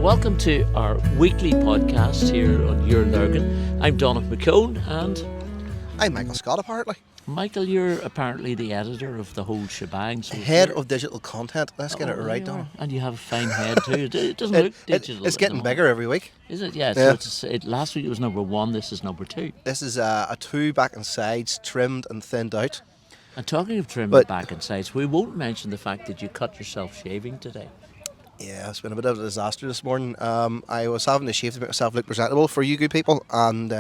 welcome to our weekly podcast here on Your Lurgan. I'm Donagh McCone, and I'm Michael Scott, apparently. Michael, you're apparently the editor of the whole shebang. So Head of digital content. Let's get it right, Donagh. And you have a fine head too. It doesn't look digital. It's getting bigger every week. Is it? Yeah. So last week it was number 1. This is number 2. This is a 2 back and sides, trimmed and thinned out. And talking of trimmed back and sides, we won't mention the fact that you cut yourself shaving today. Yeah, it's been a bit of a disaster this morning. I was having to shave to make myself look presentable for you good people, and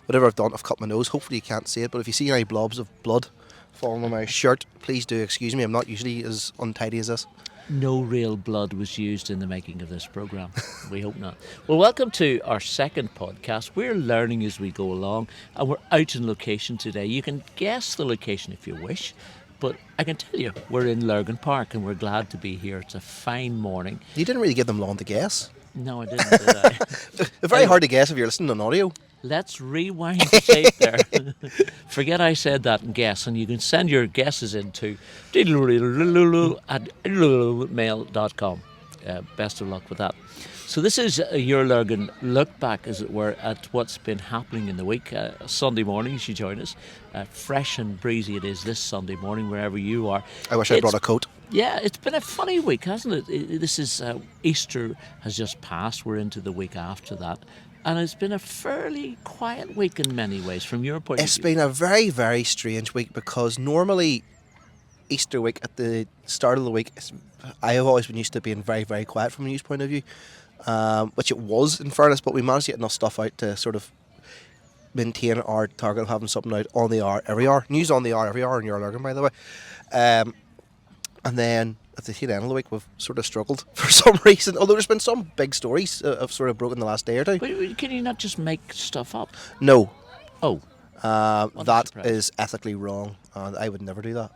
whatever I've done, I've cut my nose. Hopefully you can't see it, but if you see any blobs of blood falling on my shirt, please do excuse me. I'm not usually as untidy as this. No real blood was used in the making of this programme. We hope not. Well, welcome to our second podcast. We're learning as we go along, and we're out in location today. You can guess the location if you wish, but I can tell you we're in Lurgan Park, and we're glad to be here. It's a fine morning. You didn't really give them long to guess. No, I didn't, did I? It's very hard to guess if you're listening on audio. Let's rewind the tape there. Forget I said that and guess, and you can send your guesses into @mail.com. Best of luck with that. So this is Your Lurgan look back, as it were, at what's been happening in the week. Sunday morning, you should join us. Fresh and breezy it is this Sunday morning, wherever you are. I wish I brought a coat. Yeah, it's been a funny week, hasn't it? This is Easter has just passed. We're into the week after that. And it's been a fairly quiet week in many ways, from your point of view. It's been a very, very strange week, because normally Easter week at the start of the week, I have always been used to being very, very quiet from a news point of view, which it was, in fairness, but we managed to get enough stuff out to sort of maintain our target of having something out on the hour every hour. News on the hour every hour in Your Lurgan, by the way. And then at the tail end of the week, we've sort of struggled for some reason, although there's been some big stories have sort of broken the last day or two. But can you not just make stuff up? No. Oh. That is ethically wrong, and I would never do that.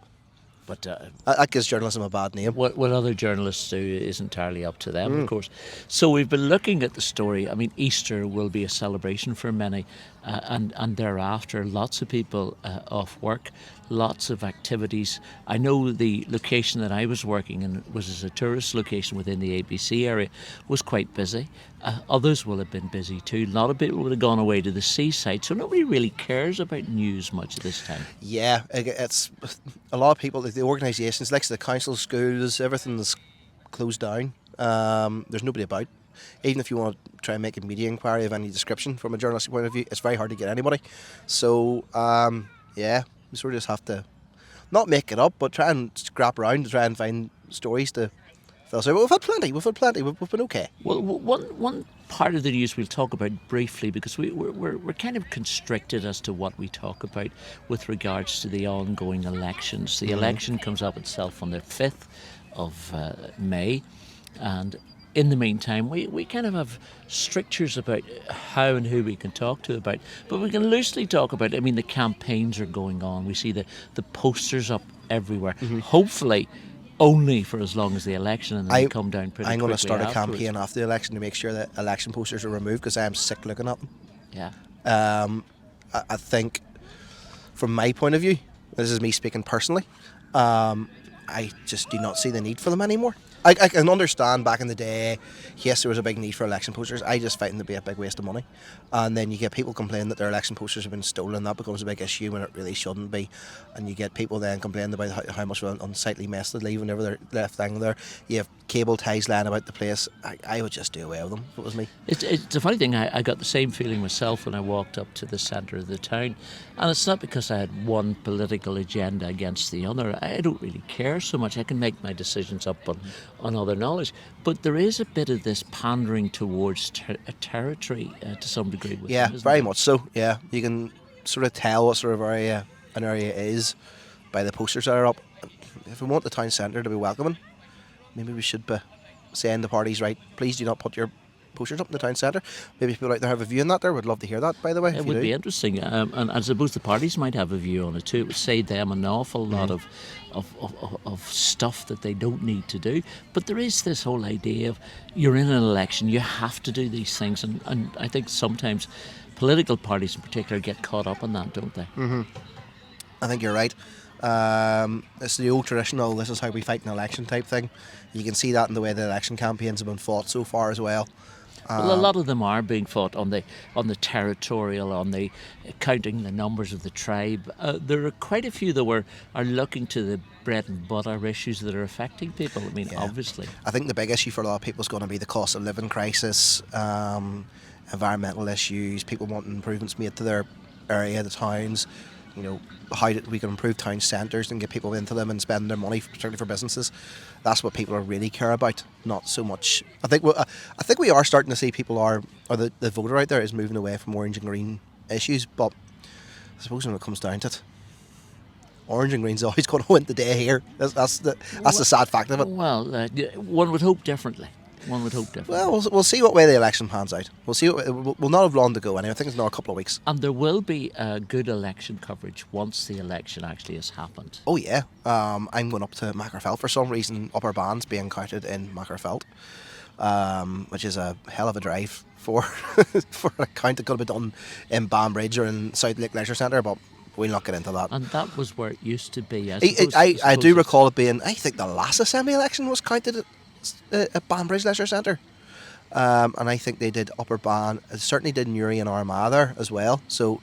But that gives journalism a bad name. What other journalists do is entirely up to them, of course. So we've been looking at the story. I mean, Easter will be a celebration for many, and thereafter, lots of people off work, lots of activities. I know the location that I was working in was as a tourist location within the ABC area, was quite busy. Others will have been busy too. A lot of people would have gone away to the seaside, so nobody really cares about news much at this time. Yeah, it's a lot of people, the organisations, like the council, schools, everything is closed down. There's nobody about. Even if you want to try and make a media inquiry of any description from a journalistic point of view, it's very hard to get anybody. So, yeah, we sort of just have to not make it up, but try and scrap around to try and find stories to fill us out. But we've had plenty, we've been okay. Well, one part of the news we'll talk about briefly, because we're kind of constricted as to what we talk about with regards to the ongoing elections. The election comes up itself on the 5th of May, and in the meantime, we kind of have strictures about how and who we can talk to about, but we can loosely talk about, I mean, the campaigns are going on. We see the posters up everywhere. Hopefully only for as long as the election, and then come down pretty quickly. I'm going to start a afterwards. campaign after the election to make sure that election posters are removed, because I am sick looking at them. Yeah. I think, from my point of view, this is me speaking personally, I just do not see the need for them anymore. I can understand back in the day, yes, there was a big need for election posters. I just find them to be a big waste of money. And then you get people complaining that their election posters have been stolen. That becomes a big issue when it really shouldn't be. And you get people then complaining about how much of an unsightly mess they leave whenever they're left hanging there. You have cable ties lying about the place. I would just do away with them if it was me. It's a funny thing. I got the same feeling myself when I walked up to the centre of the town. And it's not because I had one political agenda against the other. I don't really care so much. I can make my decisions up on other knowledge. But there is a bit of this pandering towards territory to some degree. With Yeah, them, very there? much so. Yeah, you can sort of tell what sort of area an area is by the posters that are up. If we want the town centre to be welcoming, maybe we should be saying the parties, right, please do not put your posters up in the town centre. Maybe people out there have a view on that there. Would love to hear that, by the way. It would be interesting, and I suppose the parties might have a view on it too. It would save them an awful lot of stuff that they don't need to do. But there is this whole idea of you're in an election, you have to do these things, and I think sometimes political parties in particular get caught up in that, don't they? I think you're right. It's the old traditional, this is how we fight an election type thing. You can see that in the way the election campaigns have been fought so far as well. Well, a lot of them are being fought on the territorial, on the counting the numbers of the tribe. There are quite a few that are looking to the bread and butter issues that are affecting people. I mean, obviously. I think the big issue for a lot of people is going to be the cost of living crisis, environmental issues, people wanting improvements made to their area, the towns. You know, how we can improve town centres and get people into them and spend their money, particularly for businesses. That's what people really care about, not so much. I think we are starting to see people or the voter out there is moving away from orange and green issues. But I suppose when it comes down to it, orange and green's always going to win the day here. That's the sad fact of it. Well, one would hope differently. Well, we'll see what way the election pans out. We'll see. We'll not have long to go anyway. I think it's another couple of weeks. And there will be good election coverage once the election actually has happened. Oh yeah. I'm going up to Magherafelt for some reason. Upper Bands being counted in Magherafelt, which is a hell of a drive for for a count that could have been done in Banbridge or in South Lake Leisure Centre, but we'll not get into that. And that was where it used to be. I do recall it being. I think the last Assembly election was counted at Banbridge Leisure Centre, and I think they did Upper Ban. Certainly did Newry and Armagh there as well. So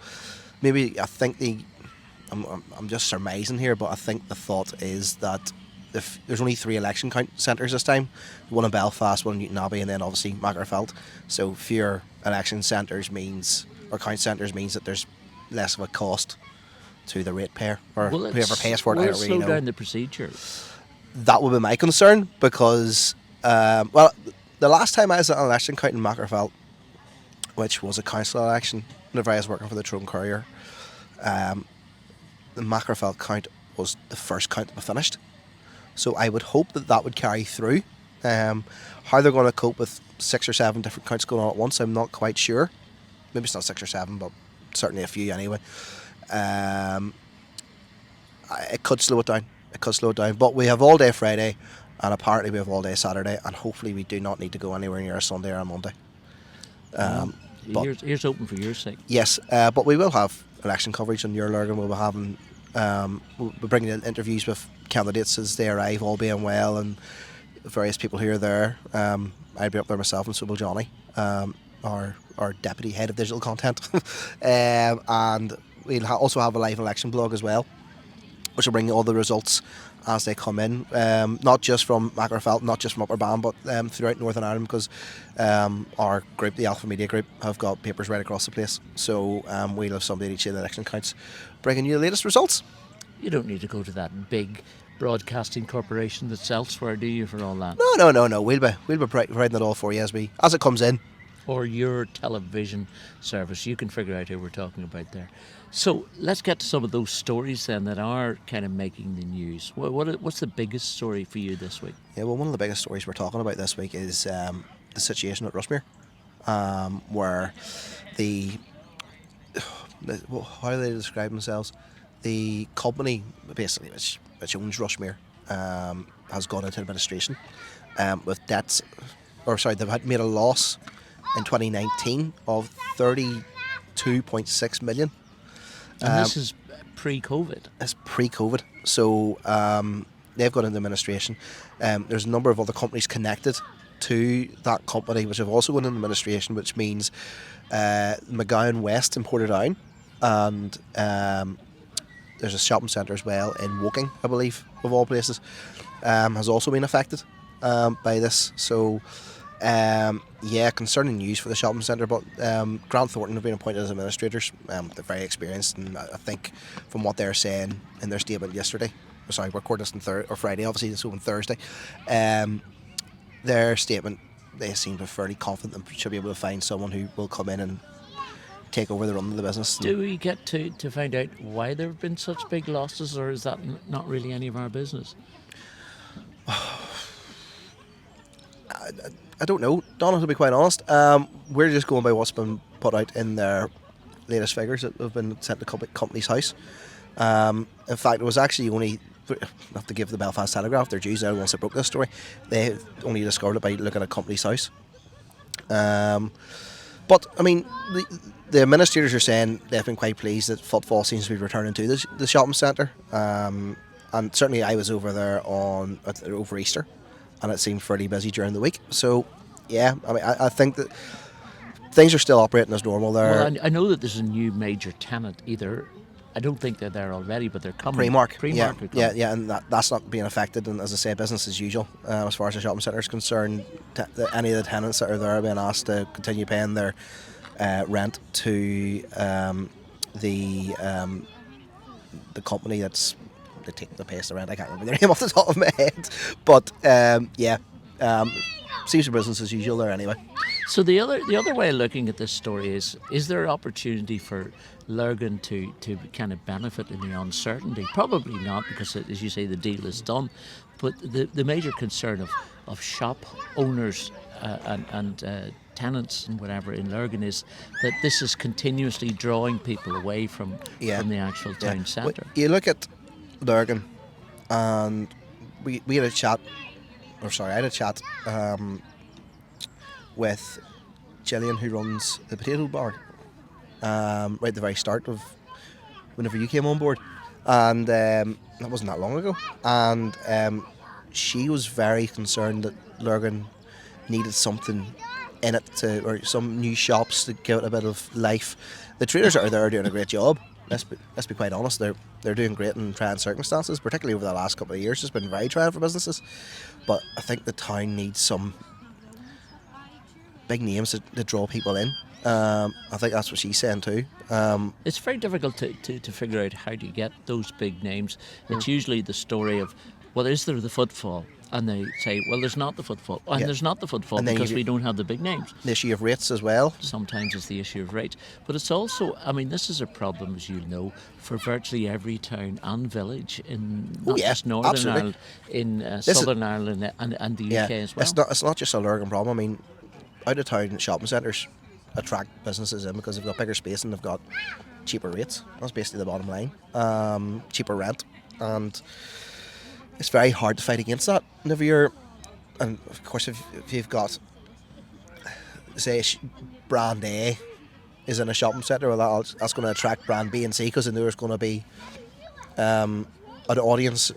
maybe I think I'm just surmising here, but I think the thought is that if there's only 3 election count centres this time, one in Belfast, one in Newton Abbey, and then obviously Magherafelt. So fewer election centres count centres means that there's less of a cost to the ratepayer or whoever pays for it. Will it slow down the procedure? That would be my concern because, the last time I was at an election count in Magherafelt, which was a council election, whenever I was working for the Tyrone Courier, the Magherafelt count was the first count that we finished. So I would hope that would carry through. How they're going to cope with 6 or 7 different counts going on at once, I'm not quite sure. Maybe it's not 6 or 7, but certainly a few anyway. It could slow it down. But we have all day Friday, and apparently we have all day Saturday, and hopefully we do not need to go anywhere near a Sunday or a Monday. Here's open for your sake. Yes, but we will have election coverage on Your Lurgan. We'll be having, we'll be bringing in interviews with candidates as they arrive, all being well, and various people here or there. I'll be up there myself, and so will Johnny, our deputy head of digital content, and we'll also have a live election blog as well, which will bring all the results as they come in, not just from Magherafelt, not just from Upper Ban, but throughout Northern Ireland, because our group, the Alpha Media Group, have got papers right across the place. So we'll have somebody at each of the election counts bringing you the latest results. You don't need to go to that big broadcasting corporation that's elsewhere, do you, for all that? No. We'll be providing it all for you as it comes in. Or your television service. You can figure out who we're talking about there. So let's get to some of those stories then that are kind of making the news. What's the biggest story for you this week? Yeah, well, one of the biggest stories we're talking about this week is the situation at Rushmere, where how do they describe themselves? The company, basically, which owns Rushmere, has gone into administration with debts, they've had made a loss in 2019 of 32.6 million. And this is pre-COVID. It's pre-COVID. So they've gone into administration. There's a number of other companies connected to that company which have also gone into administration, which means McGowan West in Portadown, and there's a shopping centre as well in Woking, I believe, of all places, has also been affected by this. So concerning news for the shopping centre, but Grant Thornton have been appointed as administrators. They're very experienced, and I think from what they're saying in their statement yesterday, we're recording this on Friday, obviously it's on Thursday, their statement, they seem to be fairly confident and should be able to find someone who will come in and take over the run of the business. Do we get to find out why there have been such big losses, or is that not really any of our business? I don't know, Donagh, to be quite honest. We're just going by what's been put out in their latest figures that have been sent to the company's house. In fact, it was actually only, I have to give the Belfast Telegraph their dues now once they broke this story. They only discovered it by looking at company's house. But, I mean, the administrators are saying they've been quite pleased that footfall seems to be returning to the shopping centre. And certainly I was over there over Easter, and it seemed fairly busy during the week. So, yeah, I mean, I think that things are still operating as normal there. Well, I know that there's a new major tenant. Either I don't think they're there already, but they're coming. Primark, Yeah, are coming. And that's not being affected. And as I say, business as usual as far as the shopping centre is concerned. Any of the tenants that are there are being asked to continue paying their rent to the company that's they pay us the rent. I can't remember their name off the top of my head, but seems to be business as usual there anyway. So the other way of looking at this story is there opportunity for Lurgan to kind of benefit in the uncertainty? Probably not, because as you say, the deal is done. But the major concern of shop owners and tenants and whatever in Lurgan is that this is continuously drawing people away from the actual town centre. You look at Lurgan, and we had a chat, I had a chat with Gillian, who runs the potato bar, right at the very start of whenever you came on board, and that wasn't that long ago, and she was very concerned that Lurgan needed something in it or some new shops to give it a bit of life. The traders that are there are doing a great job. Let's be quite honest. They're doing great in trying circumstances, particularly over the last couple of years. It's been very trying for businesses, but I think the town needs some big names to draw people in. I think that's what she's saying too. It's very difficult to figure out how do you get those big names. It's usually the story of, well, is there the footfall? And they say, well, there's not the footfall. And there's not the footfall because we don't have the big names. The issue of rates as well. Sometimes it's the issue of rates. But it's also, I mean, this is a problem, as you know, for virtually every town and village in not just Northern Ireland, in Southern Ireland and the UK as well. It's not just a Lurgan problem. I mean, out of town shopping centres attract businesses in because they've got bigger space and they've got cheaper rates. That's basically the bottom line. Cheaper rent. And it's very hard to fight against that. Whenever and of course, if you've got, say, brand A is in a shopping centre, well, that's going to attract brand B and C because then there's going to be an audience,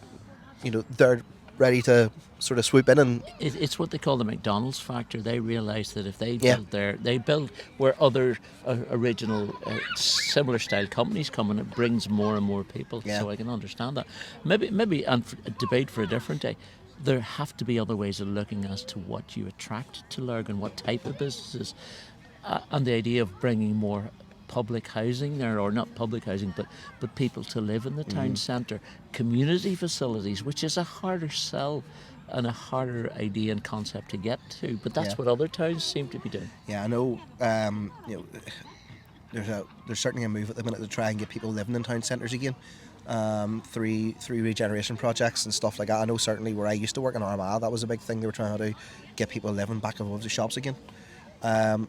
they're ready to sort of swoop in and. It's what they call the McDonald's factor. They realise that if they build where other original similar style companies come in, it brings more and more people. Yeah. So I can understand that. Maybe and a debate for a different day. There have to be other ways of looking as to what you attract to Lurgan, what type of businesses, and the idea of bringing more public housing there, or not public housing, but people to live in the town centre, community facilities, which is a harder sell and a harder idea and concept to get to, but that's what other towns seem to be doing. Yeah, I know. There's certainly a move at the minute to try and get people living in town centres again, through regeneration projects and stuff like that. I know certainly where I used to work in Irma, that was a big thing they were trying to do, get people living back above the shops again.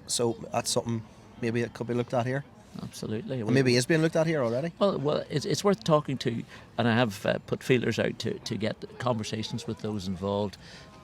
So that's something maybe that could be looked at here. Absolutely. And maybe is being looked at here already. Well, it's worth talking to, and I have put feelers out to get conversations with those involved,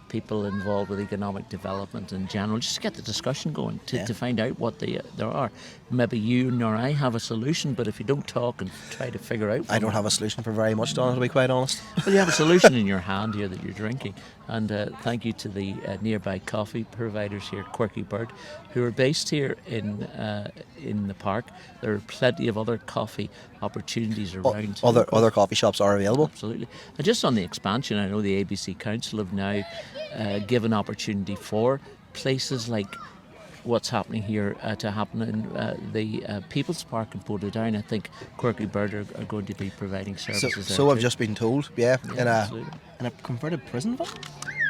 people involved with economic development in general, just to get the discussion going, to find out what there are. Maybe you nor I have a solution, but if you don't talk and try to figure out... I don't have a solution for very much, Donagh, to be quite honest. Well, you have a solution in your hand here that you're drinking, and thank you to the nearby coffee providers here, Quirky Bird, who are based here in the park. There are plenty of other coffee opportunities around. Other coffee shops are available. Absolutely. And just on the expansion, I know the ABC Council have now given opportunity for places like what's happening here to happen in the People's Park in Portadown. I think Quirky Bird are going to be providing services there. So I've just been told, in absolutely. a converted prison van?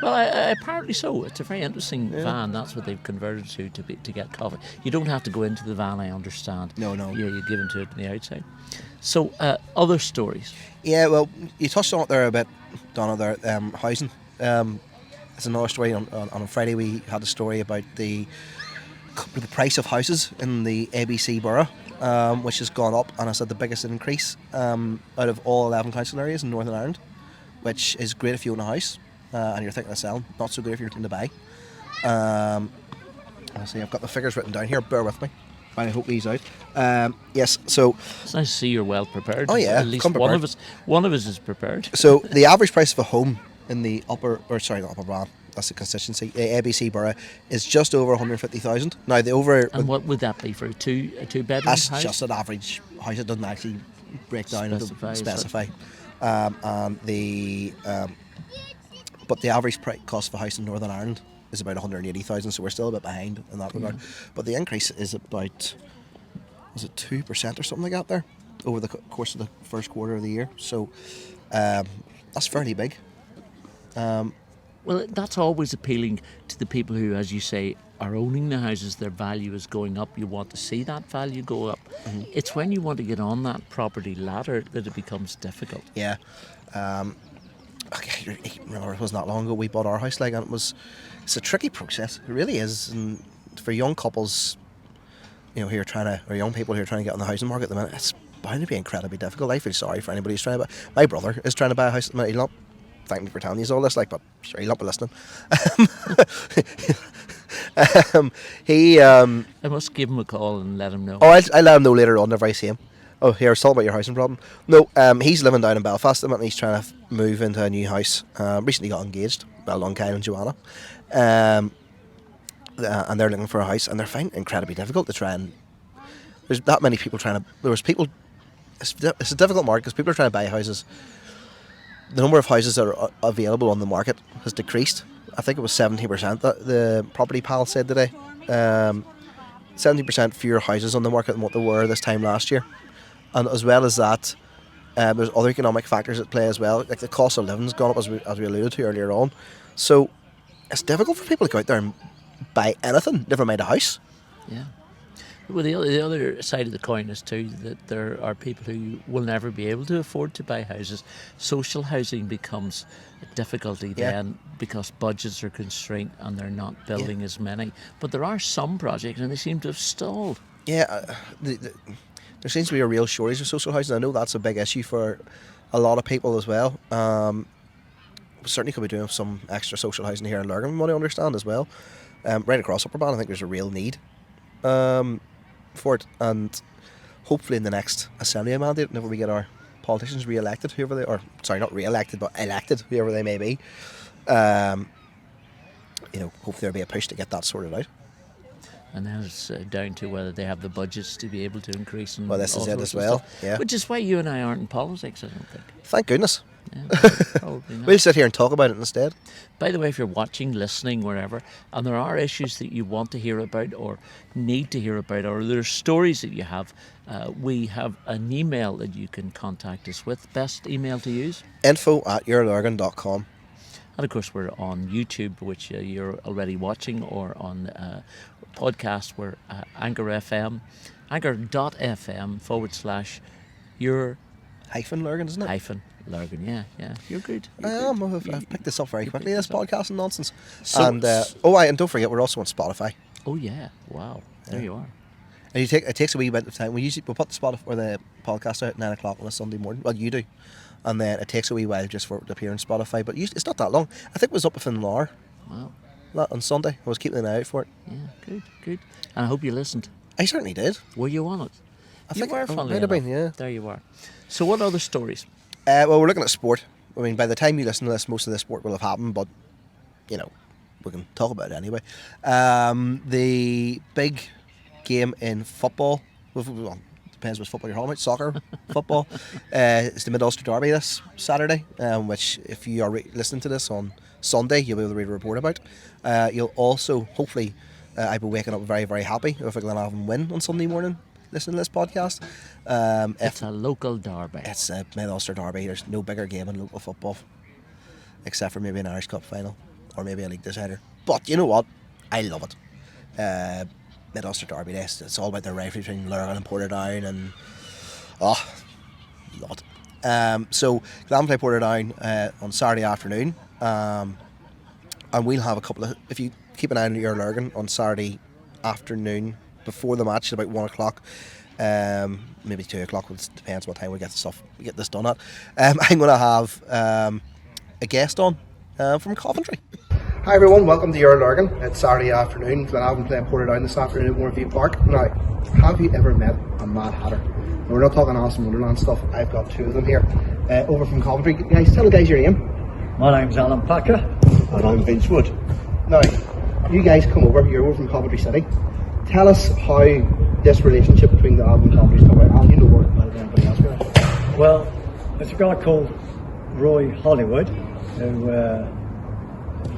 Well, apparently so. It's a very interesting van. That's what they've converted to get coffee. You don't have to go into the van, I understand. No. Yeah, you're given to it on the outside. So, other stories. Yeah, well, you touched on it there a bit, Donagh, there, housing. It's another story. On Friday we had a story about the price of houses in the ABC borough, which has gone up, and it's had the biggest increase out of all 11 council areas in Northern Ireland, which is great if you own a house and you're thinking of selling, not so good if you're looking to buy. I'll see, I've got the figures written down here, bear with me. But I hope he's out. Yes, so It's nice to see you're well prepared. Oh, yeah, At least come prepared. one of us is prepared. so the average price of a home in the not upper Bran, that's the constituency, ABC borough, is just over 150,000. Now the over And what would that be for a two bedroom that's house? just an average house. It doesn't actually break down into Specify, is it? specify. And but the average cost of a house in Northern Ireland is about 180,000, so we're still a bit behind in that regard. But the increase is about, was it 2% or something like that there over the course of the first quarter of the year. So that's fairly big. Well, that's always appealing to the people who, as you say, are owning the houses. Their value is going up. You want to see that value go up. It's when you want to get on that property ladder that it becomes difficult. Yeah. Okay, remember it wasn't that long ago we bought our house, like, and it's a tricky process. It really is, and for young couples, who are or young people who are trying to get on the housing market at the minute, it's bound to be incredibly difficult. I feel sorry for anybody who's trying to buy. My brother is trying to buy a house at the minute. He'll not thank me for telling you all this, like, but sure, he'll not be listening. I must give him a call and let him know. Oh, I'll let him know later on if I see him. Oh, here, it's all about your housing problem. No, he's living down in Belfast at the minute, and he's trying to move into a new house. Recently got engaged, well done, Kyle and Joanna. And they're looking for a house, and they're finding it incredibly difficult to try and... There's that many people trying to... It's a difficult market because people are trying to buy houses. The number of houses that are available on the market has decreased. I think it was 70% that the property pal said today. 70% fewer houses on the market than what there were this time last year. And as well as that, there's other economic factors at play as well. Like the cost of living's gone up, as we alluded to earlier on. So it's difficult for people to go out there and buy anything, never mind a house. Yeah. Well, the other side of the coin is too that there are people who will never be able to afford to buy houses. Social housing becomes a difficulty then because budgets are constrained and they're not building as many. But there are some projects and they seem to have stalled. Yeah, there seems to be a real shortage of social housing. I know that's a big issue for a lot of people as well. We certainly could be doing some extra social housing here in Lurgan, from what I understand as well. Right across Upper Ban, I think there's a real need for it, and hopefully in the next Assembly mandate, whenever we get our politicians re-elected, whoever they are, sorry, not re-elected, but elected, whoever they may be, hopefully there'll be a push to get that sorted out. And then it's down to whether they have the budgets to be able to increase. And well, this is it as of well. stuff. Yeah. Which is why you and I aren't in politics, I don't think. Thank goodness. Yeah, probably not. We'll sit here and talk about it instead. By the way, if you're watching, listening, wherever, and there are issues that you want to hear about or need to hear about, or there are stories that you have, we have an email that you can contact us with. Best email to use? info@yourlurgan.com. And of course, we're on YouTube, which you're already watching, or on podcast, we're Anchor FM, anchor.fm/your -Lurgan, isn't it? -Lurgan, yeah. You're good. I've picked this up very quickly, this podcast and nonsense. So- and don't forget, we're also on Spotify. Oh yeah, wow, there you are. And it takes a wee bit of time. We put the Spotify or the podcast out at 9 o'clock on a Sunday morning. Well, you do, and then it takes a wee while just for it to appear on Spotify. But it's not that long. I think it was up within an hour. Wow. On Sunday, I was keeping an eye out for it. Yeah, good. And I hope you listened. I certainly did. Were you on it? I You think were, I funnily might have enough. been, yeah. There you are. So what other stories? Well, we're looking at sport. I mean, by the time you listen to this, most of the sport will have happened, but we can talk about it anyway. The big game in football. Well, depends what football you're talking about. Soccer, football. It's the Mid-Ulster Derby this Saturday, which if you are listening to this on Sunday, you'll be able to read a report about. You'll also, hopefully, I'll be waking up very, very happy if I can have them win on Sunday morning listening to this podcast. It's a local derby. It's a Mid-Ulster Derby. There's no bigger game in local football, except for maybe an Irish Cup final or maybe a league decider. But you know what? I love it. Mid-Ulster Derby, it's all about the rivalry between Lurgan and Portadown, and love it. So Glam play Portadown on Saturday afternoon, and we'll have a couple of, if you keep an eye on Your Lurgan on Saturday afternoon before the match at about 1 o'clock, maybe 2 o'clock, it depends what time we get this done at. I'm going to have a guest on from Coventry. Hi everyone, welcome to Your Lurgan. It's Saturday afternoon. Glenavon playing Portadown this afternoon at Moorview Park. Now, have you ever met a Mad Hatter? Now, we're not talking Alice in Wonderland stuff. I've got two of them here. Over from Coventry. Guys, tell the guys your name. My name's Alan Packer. And I'm Vince Wood. Now, you guys come over. You're over from Coventry City. Tell us how this relationship between the Albion and Coventry's come about. Alan, you know more about it than anybody else here. Well, there's a guy called Roy Hollywood who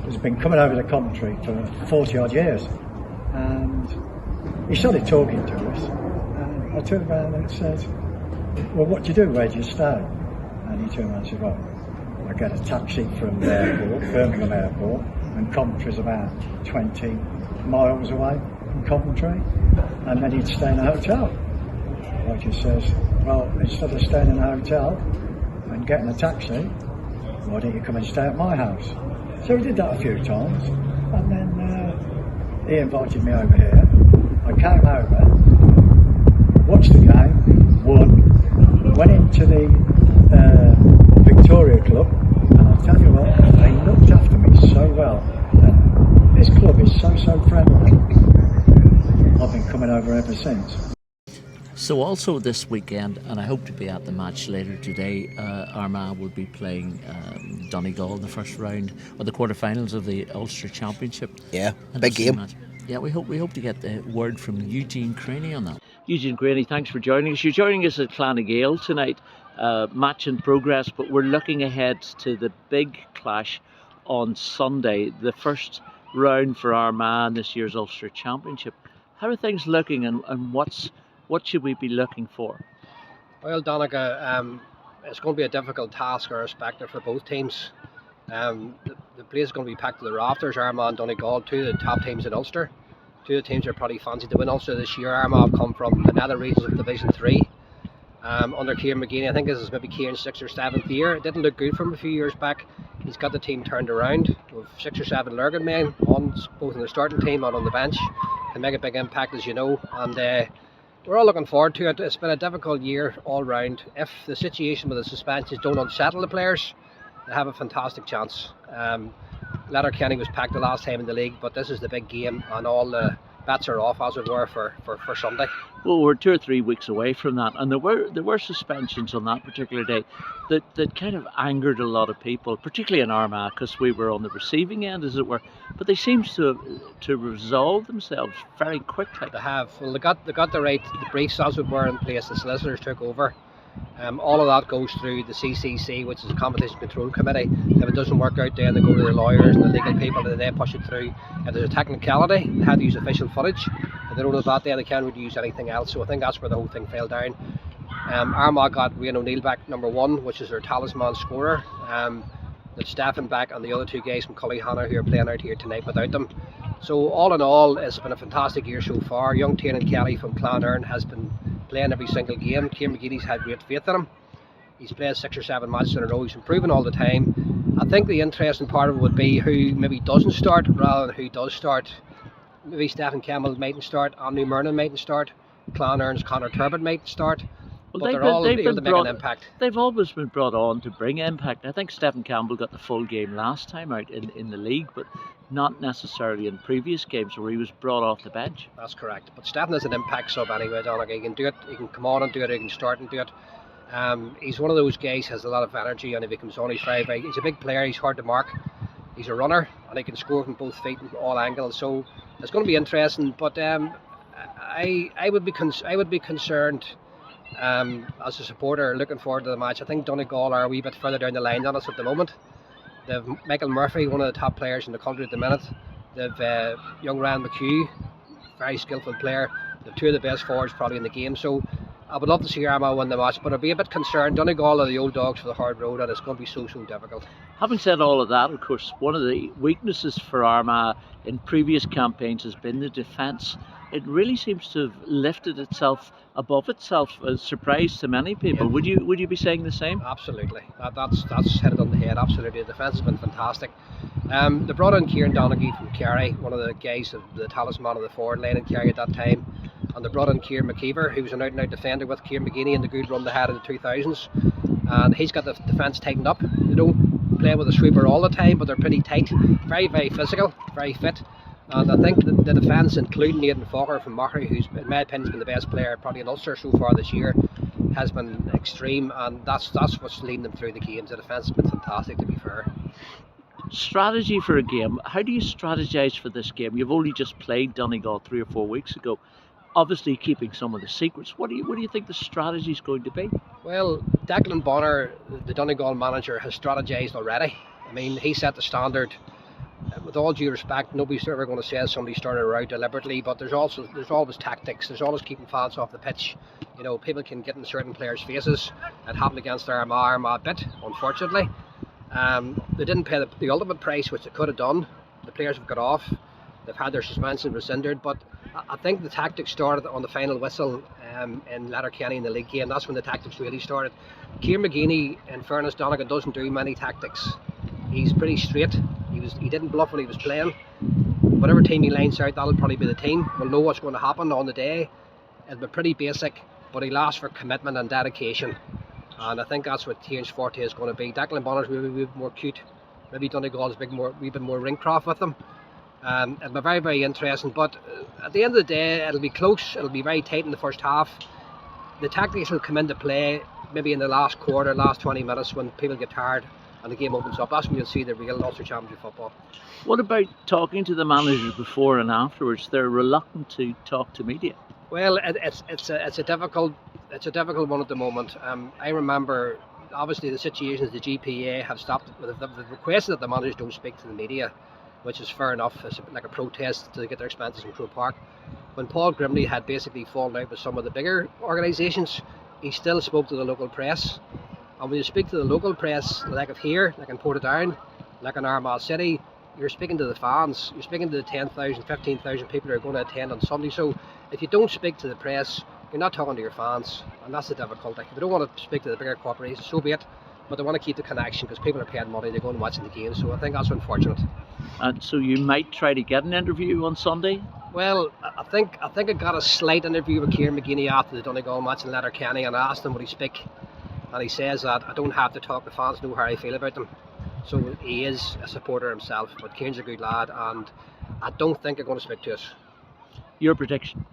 has been coming over to Coventry for 40 odd years, and he started talking to us, and I turned around and said, well, what do you do, where do you stay? And he turned around and said, well, I get a taxi from the airport, Birmingham Airport, and Coventry's about 20 miles away from Coventry, and then he'd stay in a hotel. I just says, well, instead of staying in a hotel and getting a taxi, why don't you come and stay at my house? So we did that a few times, and then he invited me over here. I came over, watched the game, won, went into the Victoria Club, and I'll tell you what, they looked after me so well. And this club is so friendly. I've been coming over ever since. So also this weekend, and I hope to be at the match later today, Irma will be playing Donegal in the first round of the quarterfinals of the Ulster Championship. Yeah, And big it's a game. match. Yeah, we hope to get the word from Eugene Craney on that. Eugene Craney, thanks for joining us. You're joining us at Clonagale tonight. Match in progress, but we're looking ahead to the big clash on Sunday, the first round for Armagh in this year's Ulster Championship. How are things looking, and what should we be looking for? Well, Donegal, it's going to be a difficult task, I respect it, for both teams. The place is going to be packed to the rafters. Armagh and Donegal, two of the top teams in Ulster. Two of the teams are probably fancied to win Ulster this year. Armagh have come from the nether regions of Division 3. Under Kieran McGeeney, I think this is maybe Kieran's 6th or 7th year. It didn't look good for him a few years back. He's got the team turned around with 6 or 7 Lurgan men, on both in the starting team and on the bench, to make a big impact, as you know. And we're all looking forward to it. It's been a difficult year all round. If the situation with the suspensions don't unsettle the players, they have a fantastic chance. Letterkenny was packed the last time in the league, but this is the big game, and all the bets are off, as it were, for Sunday. Well, we're 2 or 3 weeks away from that, and there were suspensions on that particular day that kind of angered a lot of people, particularly in Armagh, because we were on the receiving end, as it were. But they seem to resolve themselves very quickly. They have. Well, they got the briefs, as it were, in place. The solicitors took over. All of that goes through the CCC, which is the Competition Control Committee. If it doesn't work out, then they go to the lawyers and the legal people, and they push it through. If there's a technicality, they had to use official footage. If they don't have that, then they can't really use anything else. So I think that's where the whole thing fell down. Armagh got Wayne O'Neill back, number 1, which is their talisman scorer. The Stephen back, and the other 2 guys from Cullyhanna who are playing out here tonight without them. So all in all, it's been a fantastic year so far. Young Tiernan Kelly from Clonerne has been playing every single game. Kieran McGeeney's had great faith in him. He's played 6 or 7 matches in a row. He's improving all the time. I think the interesting part of it would be who maybe doesn't start rather than who does start. Maybe Stephen Campbell mightn't start, Andy Murnan mightn't start, Clonerne's Conor Turbot might start. Well, But they're all able to make an impact. They've always been brought on to bring impact. I think Stephen Campbell got the full game last time out in the league, but not necessarily in previous games where he was brought off the bench. That's correct. But Stephen is an impact sub anyway, Donagh. He can do it, he can come on and do it, he can start and do it. He's one of those guys who has a lot of energy, and if he comes on, he's he's a big player, he's hard to mark. He's a runner, and he can score from both feet and all angles. So it's going to be interesting. But I would be concerned as a supporter looking forward to the match. I think Donegal are a wee bit further down the line than us at the moment. They've Michael Murphy, one of the top players in the country at the minute. They've young Ryan McHugh, very skillful player. They've 2 of the best forwards probably in the game. So I would love to see Armagh win the match, but I'd be a bit concerned. Donegal are the old dogs for the hard road, and it's going to be so difficult. Having said all of that, of course, one of the weaknesses for Armagh in previous campaigns has been the defence. It really seems to have lifted itself above itself, a surprise to many people. Yeah. Would you be saying the same? Absolutely. That's hit it on the head. Absolutely, the defence has been fantastic. They brought in Kieran Donaghy from Kerry, one of the guys, the talisman of the forward line in Kerry at that time. And they brought in Kieran McKeever, who was an out-and-out defender with Kieran McGeeney in the good run they had in the 2000s. And he's got the defence tightened up, you know. play with a sweeper all the time, but they're pretty tight, very, very physical, very fit. And I think the defence, including Nathan Faulkner from Mockery, who's in my opinion has been the best player probably in Ulster so far this year, has been extreme, and that's what's leading them through the games. The defence has been fantastic, to be fair. Strategy for a game. How do you strategise for this game? You've only just played Donegal 3 or 4 weeks ago. Obviously keeping some of the secrets. What do you think the strategy is going to be? Well, Declan Bonner, the Donegal manager, has strategised already. I mean, he set the standard. With all due respect, nobody's ever going to say somebody started out deliberately, but there's always tactics. There's always keeping fans off the pitch. You know, people can get in certain players' faces. It happened against Irma a bit, unfortunately. They didn't pay the ultimate price, which they could have done. The players have got off. They've had their suspension rescinded, but I think the tactics started on the final whistle in Letterkenny in the league game. That's when the tactics really started. Kieran McGeeney, in fairness, Donagh doesn't do many tactics. He's pretty straight. He didn't bluff when he was playing. Whatever team he lines out, that'll probably be the team. We'll know what's going to happen on the day. It'll be pretty basic, but he'll ask for commitment and dedication. And I think that's what Kieran's forte is going to be. Declan Bonner's maybe a bit more cute. Maybe Donegal's a wee bit more ringcraft with them. It'll be very, very interesting. But at the end of the day, it'll be close. It'll be very tight in the first half. The tactics will come into play maybe in the last quarter, last 20 minutes when people get tired and the game opens up. That's when you'll see the real Ulster Championship football. What about talking to the managers before and afterwards? They're reluctant to talk to media. Well, it's a difficult one at the moment. I remember, obviously, the situations the GPA have stopped. They've requested that the managers don't speak to the media, which is fair enough. It's like a protest to get their expenses from Croke Park. When Paul Grimley had basically fallen out with some of the bigger organisations, he still spoke to the local press. And when you speak to the local press, like of here, like in Portadown, like in Armagh City, you're speaking to the fans. You're speaking to the 10,000, 15,000 people who are going to attend on Sunday. So if you don't speak to the press, you're not talking to your fans, and that's the difficulty. If they don't want to speak to the bigger corporations, so be it. But they want to keep the connection because people are paying money. They're going and watching the game. So I think that's unfortunate. And so you might try to get an interview on Sunday? Well, I think I got a slight interview with Kieran McGeeney after the Donegal match in Letterkenny, and I asked him would he speak, and he says that I don't have to talk. The fans know how I feel about them. So he is a supporter himself, but Kieran's a good lad, and I don't think they're going to speak to us. Your prediction?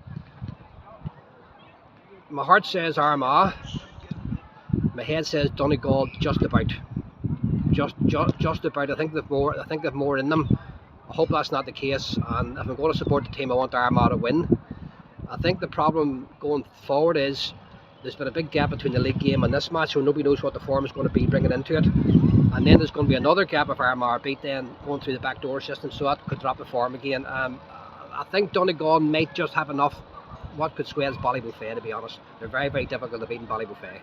My heart says Armagh. My head says Donegal, just about. Just about. I think they've more in them. I hope that's not the case, and if I'm going to support the team, I want Armagh to win. I think the problem going forward is there's been a big gap between the league game and this match, so nobody knows what the form is going to be bringing into it. And then there's going to be another gap if Armagh are beat then going through the backdoor system, so that could drop the form again. I think Donegal might just have enough. What could sway is Ballybofey, to be honest. They're very, very difficult to beat in Ballybofey.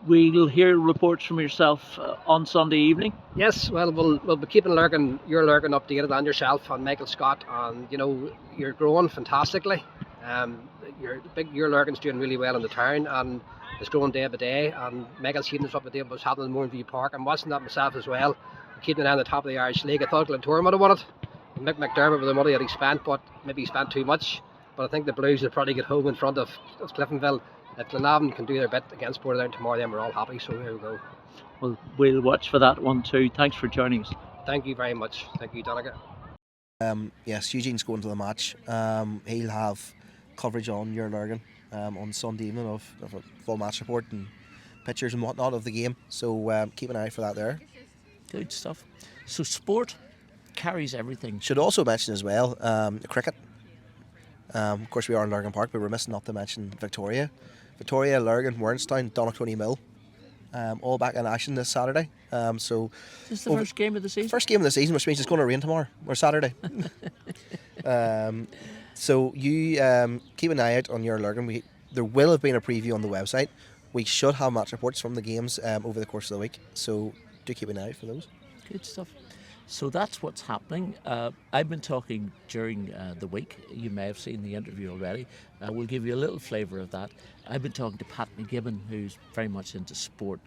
We'll hear reports from yourself on Sunday evening. Yes, well, we'll be keeping Your Lurgan updated, and yourself and Michael Scott, and you're growing fantastically. Your Lurgan's doing really well in the town, and it's growing day by day. And Michael's keeping us up to date with what's happening in Mournview Park. I'm watching that myself as well, keeping an eye on the top of the Irish League. I thought Glentoran would have won it. Mick McDermott with the money that he spent, but maybe he spent too much. But I think the Blues will probably get home in front of Cliftonville. If Glenavon can do their bit against Portadown tomorrow, then we're all happy. So here we go. Well, we'll watch for that one too. Thanks for joining us. Thank you very much. Thank you, Donagh. Yes, Eugene's going to the match. He'll have coverage on Your Lurgan on Sunday evening of a full match report and pictures and whatnot of the game. So keep an eye for that there. Good stuff. So sport carries everything. Should also mention as well cricket. Of course, we are in Lurgan Park, but we're missing not to mention Victoria, Lurgan, Warrenstown, Donaghcloney Mill, all back in action this Saturday. So this is the first game of the season? First game of the season, which means it's going to rain tomorrow, or Saturday. So you keep an eye out on Your Lurgan. There will have been a preview on the website. We should have match reports from the games over the course of the week, so do keep an eye out for those. Good stuff. So that's what's happening. I've been talking during the week. You may have seen the interview already. We'll give you a little flavour of that. I've been talking to Pat McGibbon, who's very much into sport,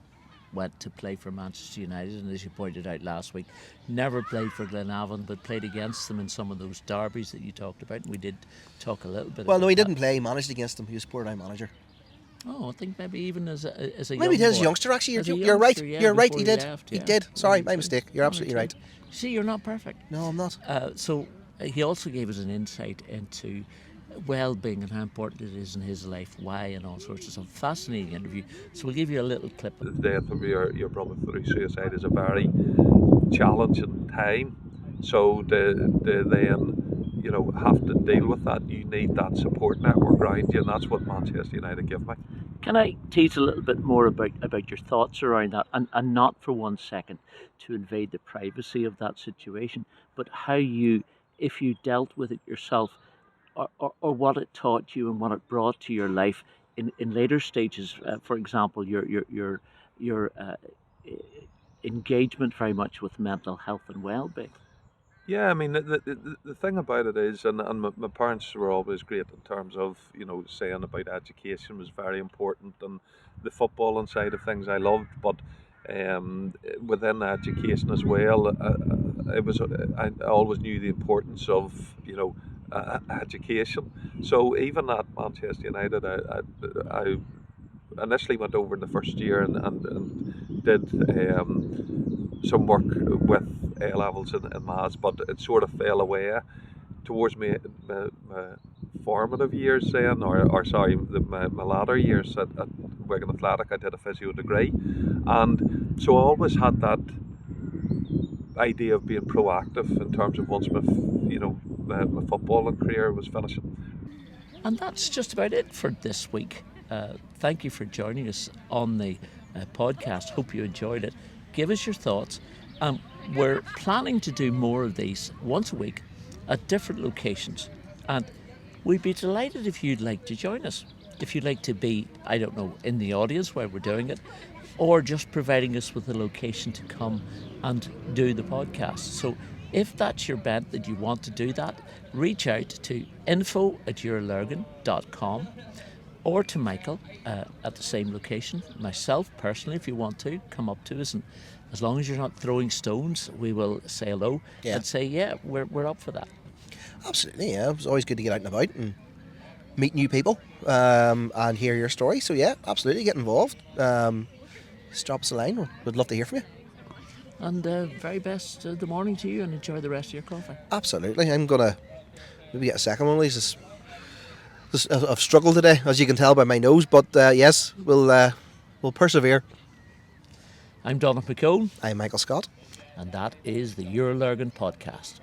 went to play for Manchester United, and as you pointed out last week, never played for Glenavon, but played against them in some of those derbies that you talked about, and we did talk a little bit about no, he that. didn't play. He managed against them. He was Portadown manager. Oh, I think maybe even as a Maybe he young did as a boy. youngster, actually. As a You're right. youngster, yeah, You're right. before He did. left, He yeah. did. Yeah, Sorry, he my did. mistake. You're One or absolutely two. right. See, you're not perfect. No, I'm not. So he also gave us an insight into well-being and how important it is in his life, why, and all sorts of stuff. Fascinating interview. So we'll give you a little clip. The death of your brother through suicide is a very challenging time. So to then, have to deal with that, you need that support network around you, and that's what Manchester United give me. Can I tease a little bit more about your thoughts around that, and not for 1 second to invade the privacy of that situation, but how you, if you dealt with it yourself, or what it taught you and what it brought to your life in later stages. For example, your engagement very much with mental health and well-being. Yeah, I mean, the thing about it is, and my parents were always great in terms of, saying about education was very important, and the footballing side of things I loved, but within education as well, I always knew the importance of, education. So even at Manchester United, I initially went over in the first year and did some work with A levels in maths, but it sort of fell away towards my formative years then, or sorry, my latter years at Wigan Athletic. I did a physio degree, and so I always had that idea of being proactive in terms of once my footballing career was finishing. And that's just about it for this week. Thank you for joining us on the podcast. Hope you enjoyed it. Give us your thoughts. We're planning to do more of these once a week at different locations. And we'd be delighted if you'd like to join us. If you'd like to be, I don't know, in the audience while we're doing it, or just providing us with a location to come and do the podcast. So if that's your bent that you want to do that, reach out to info@yourlurgan.com or to Michael at the same location. Myself, personally, if you want to, come up to us, and as long as you're not throwing stones, we will say hello and say, yeah, we're up for that. Absolutely, yeah. It was always good to get out and about and meet new people and hear your story. So, yeah, absolutely, get involved. Just drop us a line. We'd love to hear from you. And very best the morning to you, and enjoy the rest of your coffee. Absolutely. I'm going to maybe get a second one of these. I've struggled today, as you can tell by my nose, but yes, we'll persevere. I'm Donagh McCone. I'm Michael Scott. And that is the Your Lurgan podcast.